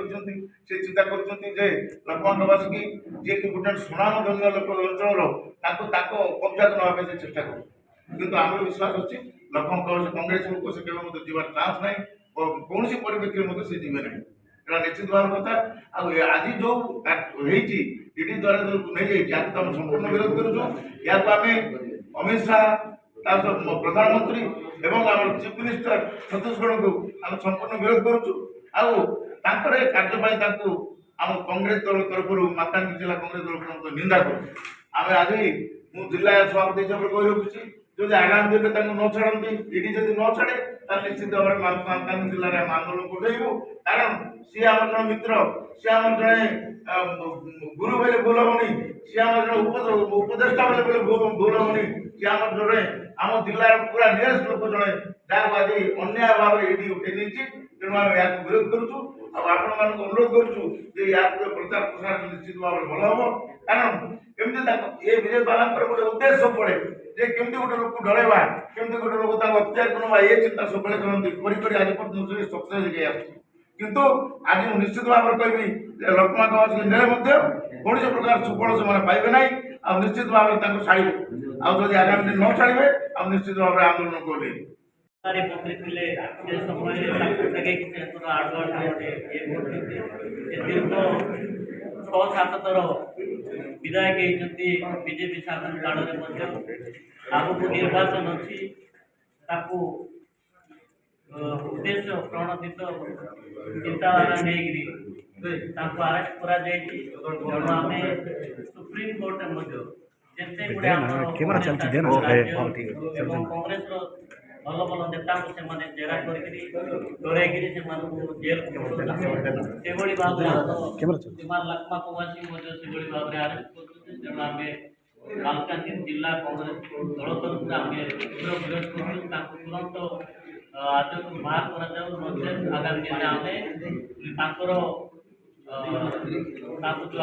से चिंता कर लक्ष्मणवासी की जी कि गोटे सुनामधन्य लोक अंचल कब्जा नवा से चेष्टा कर आम विश्वास अच्छी लक्ष्मण कांग्रेस लोक से केवल जीवार चान्स ना कौन परिप्रेक्षी से जीवे ना এটা নিশ্চিত ভাবে কথা আজ যে হয়েছি ইডি দ্বারা যে নেই যাকে আমি সম্পূর্ণ বিরোধ করছু ইয়াকে আমি অমিত শাহ তারপর প্রধানমন্ত্রী এবং আমার চিফ মিনিস্টার ছত্তিশগড় আমি সম্পূর্ণ বিরোধ করছু আর কার্য পাই তাকে ଆମ କଂଗ୍ରେସ ଦଳ ତରଫରୁ ମାଲକାନଗିରି ଜିଲ୍ଲା କଂଗ୍ରେସ ଦଳ ତରଫରୁ ନିନ୍ଦା କରୁଛୁ ଆମେ ଆଜି ମୁଁ ଜିଲ୍ଲା ସଭାପତି ହିସାବରେ କହି ରଖୁଛି ଯଦି ଆଗାମୀ ଦିନରେ ତାଙ୍କୁ ନ ଛାଡ଼ନ୍ତି ଇଡି ଯଦି ନ ଛାଡ଼େ ତାହେଲେ ନିଶ୍ଚିତ ଭାବରେ ମାଲକାନଗିରି ଜିଲ୍ଲାରେ ଆମେ ଆନ୍ଦୋଳନ ଉଠେଇବୁ କାରଣ ସିଏ ଆମର ଜଣେ ମିତ୍ର ସିଏ ଆମର ଜଣେ ଗୁରୁ ବୋଲେ ଭୁଲ ହବନି ସିଏ ଆମର ଜଣେ ଉପଦେଷ୍ଟା ବୋଲେ ଭୁଲ ହବନି ସିଏ ଆମର ଜଣେ ଆମ ଜିଲ୍ଲାର ପୁରା ନିୟରେଷ୍ଟ ଲୋକ ଜଣେ ଯାହାକୁ ଆଜି ଅନ୍ୟାୟ ଭାବରେ ଇଡି ଉଠେଇ ନେଇଛି ତେଣୁ ଆମେ ଏହାକୁ ବିରୋଧ କରୁଛୁ ଆପଣମାନଙ୍କୁ ଅନୁରୋଧ କରୁଛୁ ଯେ ୟା ପ୍ରଚାର ପ୍ରସାର ନିଶ୍ଚିତ ଭାବରେ ଭଲ ହବ କାରଣ କେମିତି ଏ ବିଜେପି ବାଲାଙ୍କର ଗୋଟେ ଉଦ୍ଦେଶ୍ୟ ସବୁବେଳେ ଯେ କେମିତି ଗୋଟେ ଲୋକକୁ ଡରାଇବା କେମିତି ଗୋଟେ ଲୋକ ତାଙ୍କୁ ଅତ୍ୟାଚାର କରିବା ଏ ଚିନ୍ତା ସବୁବେଳେ କରନ୍ତି କରି ଆଜି ପର୍ଯ୍ୟନ୍ତ ସକ୍ସେସ୍ ହେଇ ଆସୁଛି କିନ୍ତୁ ଆଜି ମୁଁ ନିଶ୍ଚିତ ଭାବରେ କହିବି ଯେ ଲକ୍ଷ୍ମଣଙ୍କ ନେଲେ ମଧ୍ୟ କୌଣସି ପ୍ରକାର ସୁଫଳ ସେମାନେ ପାଇବେ ନାହିଁ ଆଉ ନିଶ୍ଚିତ ଭାବରେ ତାଙ୍କୁ ଛାଡ଼ିବେ ଆଉ ଯଦି ଆଗାମୀ ଦିନ ନ ଛାଡ଼ିବେ ଆଉ ନିଶ୍ଚିତ ଭାବରେ ଆନ୍ଦୋଳନ କରିବେ मंत्री थे समय दीर्घ 6-7 थर विधायक होती बीजेपी शासन काल आगक निर्वाचन अच्छी उद्देश्य प्रणोदित चिंताधारा नहीं अरेस्ट करा तेणु आम सुप्रीम कोर्ट जिते गुड़े कांग्रेस भल भल नेता से जेरा कर जेल भाव कुमार लक्ष्मणवासी भाव में आरेस्ट कर तेणु आम मालकानगिरी जिला कांग्रेस दल तरफ आम विरोध तुरंत आज बाहर कर आगामी दिन आम जो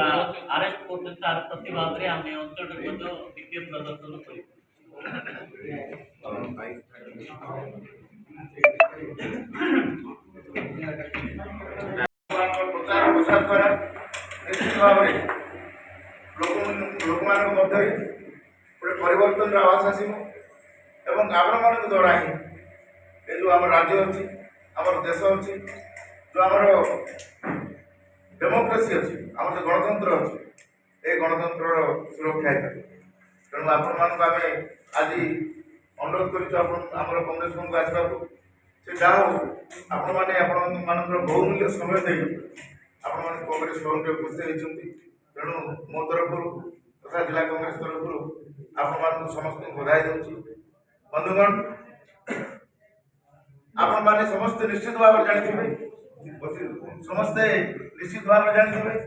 आरेस्ट कर प्रतिभाव में आम अंचल विक्षोभ प्रदर्शन कर प्रचार प्रसार द्वारा निश्चित भाव में लोक मध्य गोटे परिवर्तन आवास आसो एवं आपण मान द्वारा ही ये जो आम राज्य अच्छी आम देश अच्छी जो आम डेमोक्रेसी अच्छी आम जो गणतंत्र अच्छी ये गणतंत्र सुरक्षा है तेणु आपण मान आज अनुरोध कर कांग्रेस को आसवा से जहाँ हो बहुमूल्य समय दे कांग्रेस भवन में उपस्थित होती तेणु मो तरफ तथा जिला कांग्रेस तरफ आपण समस्त बधाई दूसरी बंधुगण आपण मैंने समस्ते निश्चित भाव जानी समस्ते निश्चित भाव जानी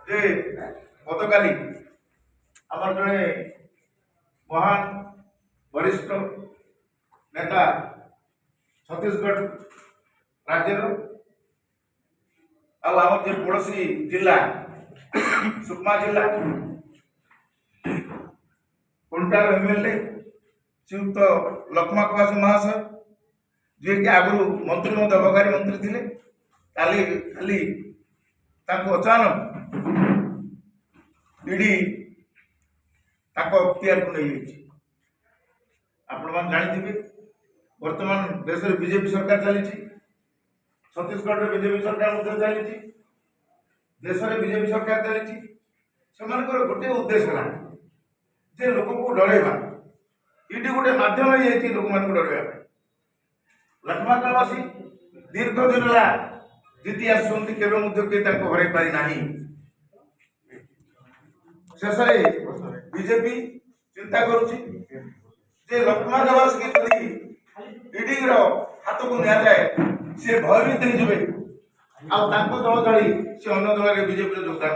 जे गतकाली आमर जड़े महान वरिष्ठ नेता छत्तीसगढ़ राज्य आम जो पड़ोसी जिला सुकमा जिला कुंटार एमएलए श्रीयुक्त लक्ष्मणवासी महाशय जी कि आगु मंत्री अबकारी मंत्री थे खाली अचानक इडी अख्तियार को नहीं आपण मान जानी वर्तमान देश में बीजेपी सरकार चली छत्तीसगढ़ में बीजेपी सरकार चली देश में बीजेपी सरकार चली गोटे उद्देश्य है जे लोक को डरवा ये गोटे मध्यम हो लोक मान डरवा लक्ष्मणवासी दीर्घ दिन है जीति आसुँच हर पारि ना शेष बीजेपी चिंता करुच्ची लक्ष्मणवासी की ईडी हाथ को नि जाए सी भयभीत हो दल छाड़ी सी अन्य दल बीजेपी योगदान